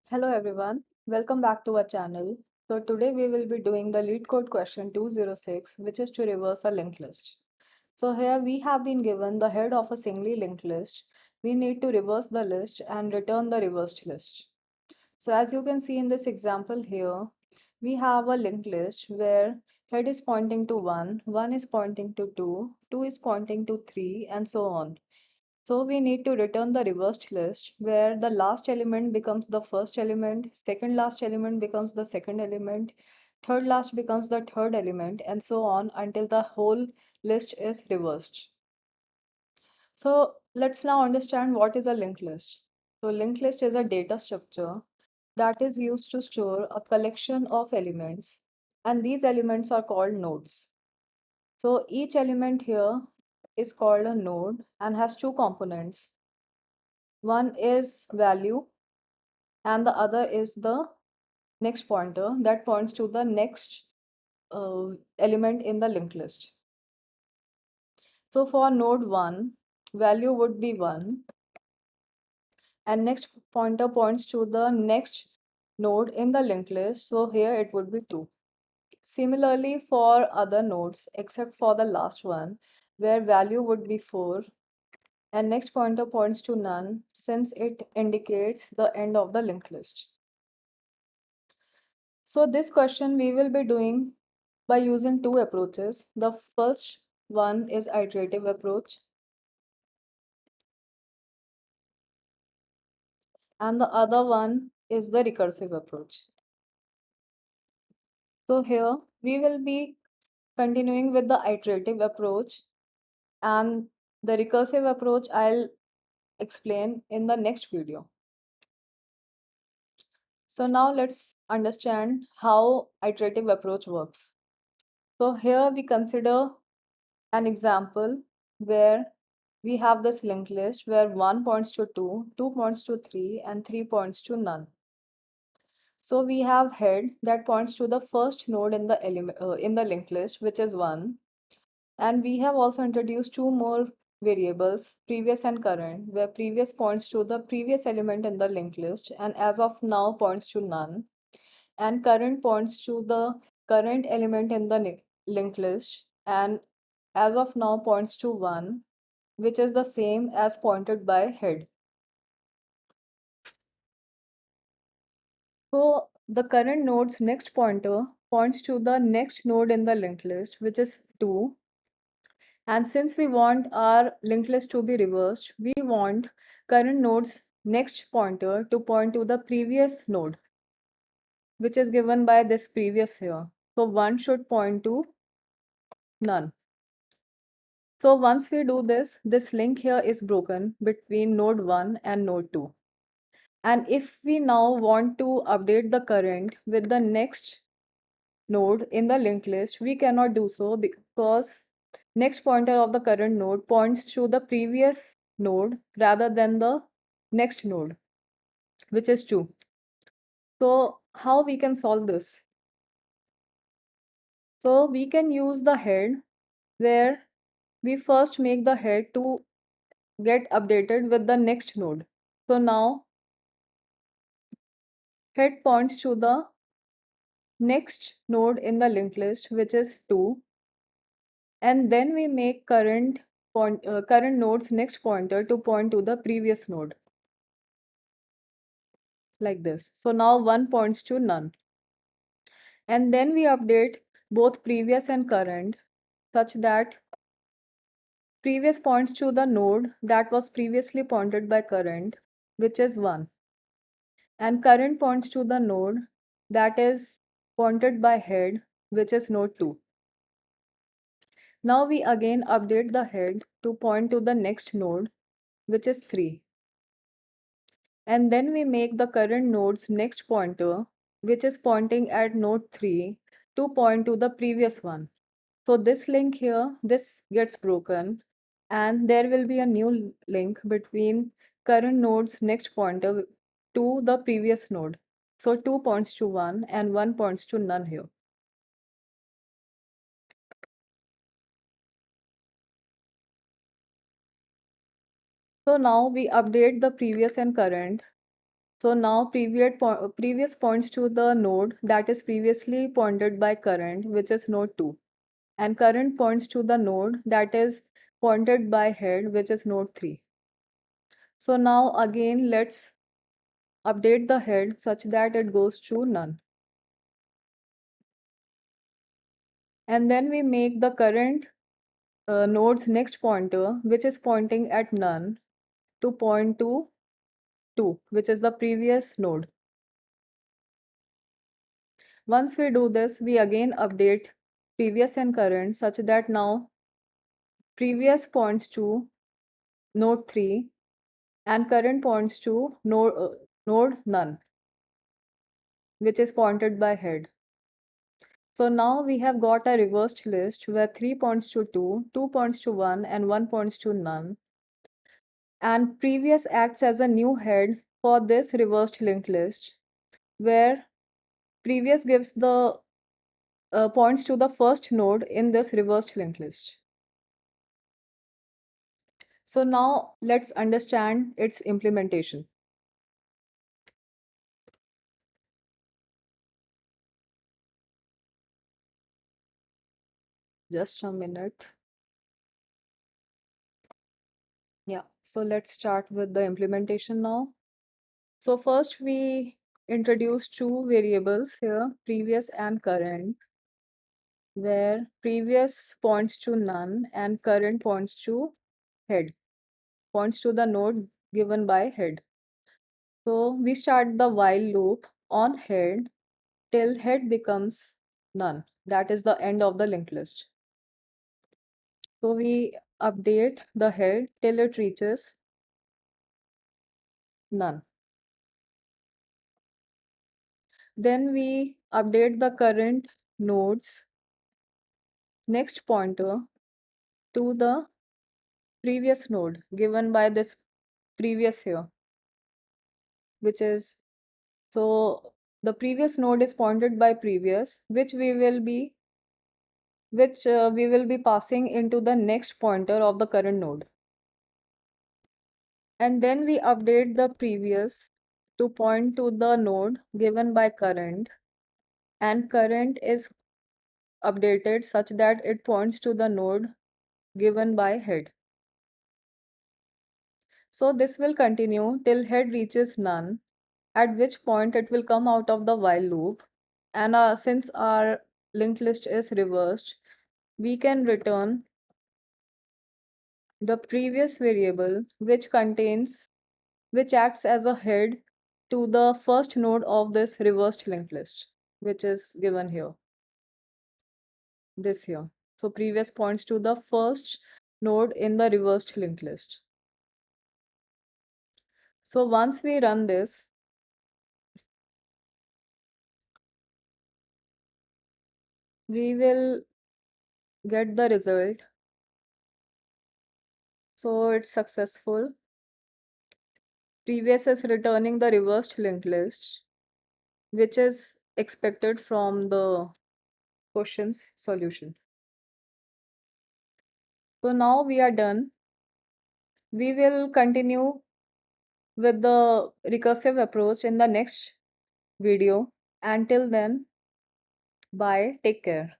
Hello everyone, welcome back to our channel. So today we will be doing the Leetcode question 206, which is to reverse a linked list. So here we have been given the head of a singly linked list. We need to reverse the list and return the reversed list. So as you can see in this example here, we have a linked list where head is pointing to 1, 1 is pointing to 2, 2 is pointing to 3, and so on. So we need to return the reversed list where the last element becomes the first element, second last element becomes the second element, third last becomes the third element, and so on until the whole list is reversed. So let's now understand what is a linked list. So linked list is a data structure that is used to store a collection of elements, and these elements are called nodes. So each element here is called a node and has two components. One is value and the other is the next pointer that points to the next element in the linked list. So for node 1, value would be 1 and next pointer points to the next node in the linked list. So here it would be 2. Similarly for other nodes except for the last one where value would be 4 and next pointer points to none since it indicates the end of the linked list. So this question we will be doing by using two approaches. The first one is iterative approach and the other one is the recursive approach. So here we will be continuing with the iterative approach and the recursive approach I'll explain in the next video. So now let's understand how iterative approach works. So here we consider an example where we have this linked list where 1 points to 2, 2 points to 3, and 3 points to none. So we have head that points to the first node in the linked list, which is 1. And we have also introduced two more variables, previous and current, where previous points to the previous element in the linked list and as of now points to none. And current points to the current element in the linked list and as of now points to 1, which is the same as pointed by head. So the current node's next pointer points to the next node in the linked list, which is 2. And since we want our linked list to be reversed, we want current node's next pointer to point to the previous node, which is given by this previous here. So 1 should point to none. So once we do this, this link here is broken between node 1 and node 2. And if we now want to update the current with the next node in the linked list, we cannot do so because next pointer of the current node points to the previous node rather than the next node, which is 2. So how we can solve this? So we can use the head where we first make the head to get updated with the next node. So now head points to the next node in the linked list, which is 2, and then we make current node's next pointer to point to the previous node, like this. So now 1 points to none. And then we update both previous and current such that previous points to the node that was previously pointed by current, which is 1. And current points to the node that is pointed by head, which is node 2. Now we again update the head to point to the next node, which is 3. And then we make the current node's next pointer, which is pointing at node 3, to point to the previous one. So this link here, this gets broken, and there will be a new link between current node's next pointer to the previous node. So 2 points to 1 and 1 points to none here. So now we update the previous and current So now previous points to the node that is previously pointed by current, which is node 2. And current points to the node that is pointed by head, which is node 3. So now again, let's update the head such that it goes to none. And then we make the current node's next pointer, which is pointing at none, to point to 2, which is the previous node. Once we do this, we again update previous and current such that now previous points to node 3 and current points to node none, which is pointed by head. So now we have got a reversed list where 3 points to 2, 2 points to 1, and 1 points to none. And previous acts as a new head for this reversed linked list, where previous gives the points to the first node in this reversed linked list. So now let's understand its implementation. Just a minute. Yeah, so let's start with the implementation now. So first we introduce two variables here, previous and current, where previous points to none and current points to head, points to the node given by head. So we start the while loop on head till head becomes none. That is the end of the linked list. So we update the head till it reaches none. Then we update the current node's next pointer to the previous node given by this previous here, which is, so the previous node is pointed by previous, which we will be passing into the next pointer of the current node. And then we update the previous to point to the node given by current, and current is updated such that it points to the node given by head. So this will continue till head reaches none, at which point it will come out of the while loop. And since our linked list is reversed, we can return the previous variable which acts as a head to the first node of this reversed linked list, which is given here, this here. So previous points to the first node in the reversed linked list. So once we run this, we will get the result. So it's successful. Previous is returning the reversed linked list, which is expected from the question's solution. So now we are done. We will continue with the recursive approach in the next video. Until then, bye, take care.